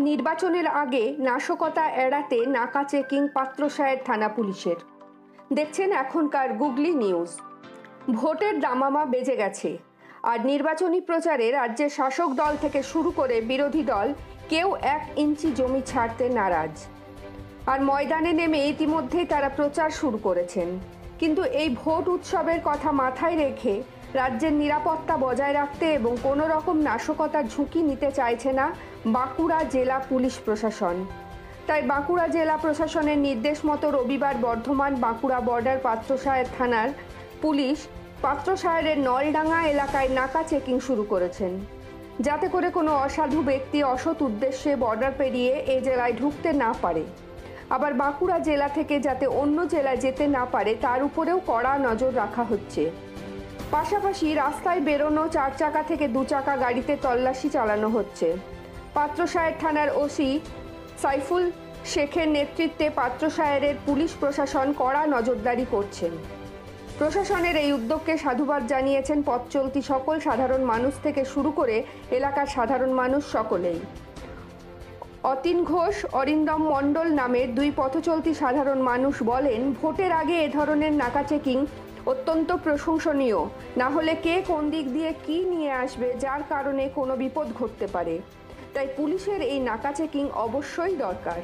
নির্বাচনের আগে নাশকতা এড়াতে নাকা চেকিং পাত্রসায়ের থানা পুলিশের। দেখছেন এখনকার গুগলি নিউজ। ভোটের দামামা বেজে গেছে, আর নির্বাচনী প্রচারে রাজ্যের শাসক দল থেকে শুরু করে বিরোধী দল কেউ 1 ইঞ্চি জমি ছাড়তে নারাজ। আর ময়দানে নেমে ইতিমধ্যেই তারা প্রচার শুরু করেছেন। কিন্তু এই ভোট উৎসবের কথা মাথায় রেখে রাজ্যের নিরাপত্তা বজায় রাখতে এবং কোনো রকম নাশকতার ঝুঁকি নিতে চাইছে না বাঁকুড়া জেলা পুলিশ প্রশাসন। তাই বাঁকুড়া জেলা প্রশাসনের নির্দেশ মতো রবিবার বর্ধমান বাঁকুড়া বর্ডার পাত্রসায়ের থানার পুলিশ পাত্রসায়েরের নলডাঙ্গা এলাকায় নাকা চেকিং শুরু করেছেন, যাতে করে কোনো অসাধু ব্যক্তি অসৎ উদ্দেশ্যে বর্ডার পেরিয়ে এ জেলায় ঢুকতে না পারে। আবার বাঁকুড়া জেলা থেকে যাতে অন্য জেলায় যেতে না পারে তার উপরেও কড়া নজর রাখা হচ্ছে। পাশাপাশি রাস্তায় বেরোনো 4 চাকা থেকে 2 চাকা গাড়িতে তল্লাশি চালানো হচ্ছে। পাত্রসায়ের থানার ওসি সাইফুল শেখের নেতৃত্বে পাত্রসায়েরের পুলিশ প্রশাসন কড়া নজরদারি করছেন। প্রশাসনের এই উদ্যোগকে সাধুবাদ জানিয়েছেন পথ চলতি সকল সাধারণ মানুষ থেকে শুরু করে এলাকার সাধারণ মানুষ সকলেই। অতীন ঘোষ, অরিন্দম মণ্ডল নামের 2 পথচলতি সাধারণ মানুষ বলেন, ভোটের আগে এ ধরনের নাকা চেকিং অত্যন্ত প্রশংসনীয়। না হলে কে কোন দিক দিয়ে কি নিয়ে আসবে, যার কারণে কোনো বিপদ ঘটতে পারে। তাই পুলিশের এই নাকা চেকিং অবশ্যই দরকার।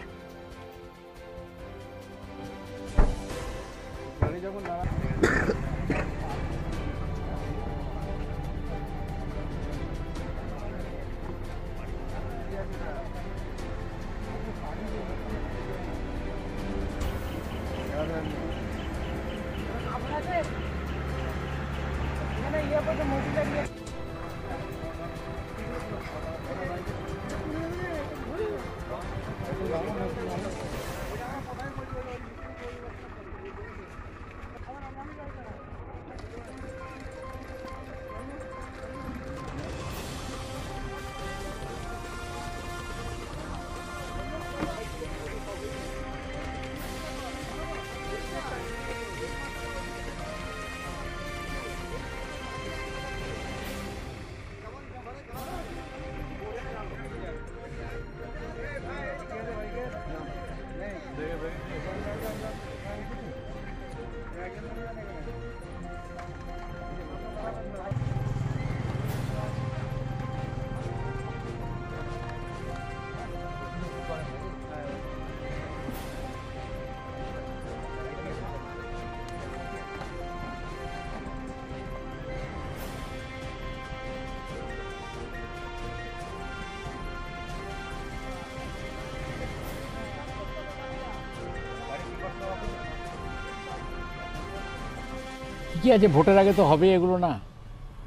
কি আছে, ভোটের আগে তো হবে এগুলো না?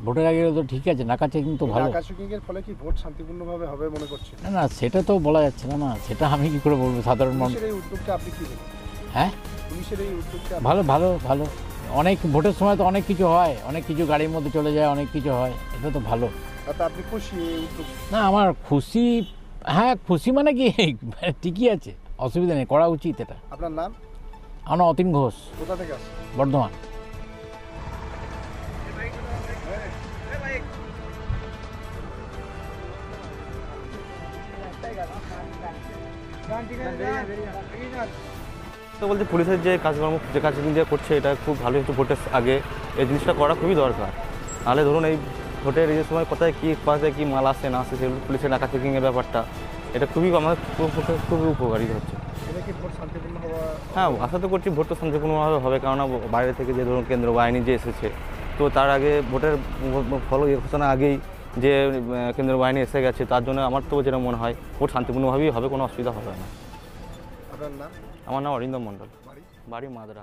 ভোটের আগে তো ঠিক আছে, নাকা চেকিং তো ভালো। নাকা চেকিং এর ফলে কি ভোট শান্তিপূর্ণভাবে হবে মনে করছেন? না না, সেটা তো বলা যাচ্ছে না। না, সেটা আমি কি করে বলবো? সাধারণ মানুষ। পুলিশের এই উদ্যোগটা আপনি কি বলেন? হ্যাঁ, পুলিশের এই উদ্যোগটা ভালো ভালো ভালো। অনেক ভোটের সময় তো অনেক কিছু হয়, অনেক কিছু গাড়ির মধ্যে চলে যায়, অনেক কিছু হয়, এটা তো ভালো। তাতে আপনি খুশি এই উদ্যোগ? না, আমার খুশি, হ্যাঁ খুশি মানে কি ঠিকই আছে, অসুবিধা নেই, করা উচিত এটা। আপনার নাম? আমার অতীন ঘোষ। কোথা থেকে আসছেন? বর্ধমান। তো বলতে পুলিশের যে কাজকর্ম, যে কাজ যে করছে এটা খুব ভালো, একটু ভোটের আগে এই জিনিসটা করা খুবই দরকার। নাহলে ধরুন এই ভোটের এই সময় কোথায় কী মাল আসে না আসে, সেগুলো পুলিশের নাকা চেকিংয়ের ব্যাপারটা, এটা খুবই আমাদের খুবই উপকারী হচ্ছে। হ্যাঁ, আশা তো করছি ভোট তো শান্তিপূর্ণভাবে হবে, কেননা বাইরে থেকে যে ধরুন কেন্দ্র বাহিনী যে এসেছে, তো তার আগে ভোটের ফল ঘোষণা আগেই যে কেন্দ্র বাহিনী এসে গেছে, তার জন্য আমার তো যেটা মনে হয় ভোট শান্তিপূর্ণভাবেই হবে, কোনো অসুবিধা হবে না। আপনার নাম? আমার নাম অরিন্দম মণ্ডল, বাড়ি মাদরা।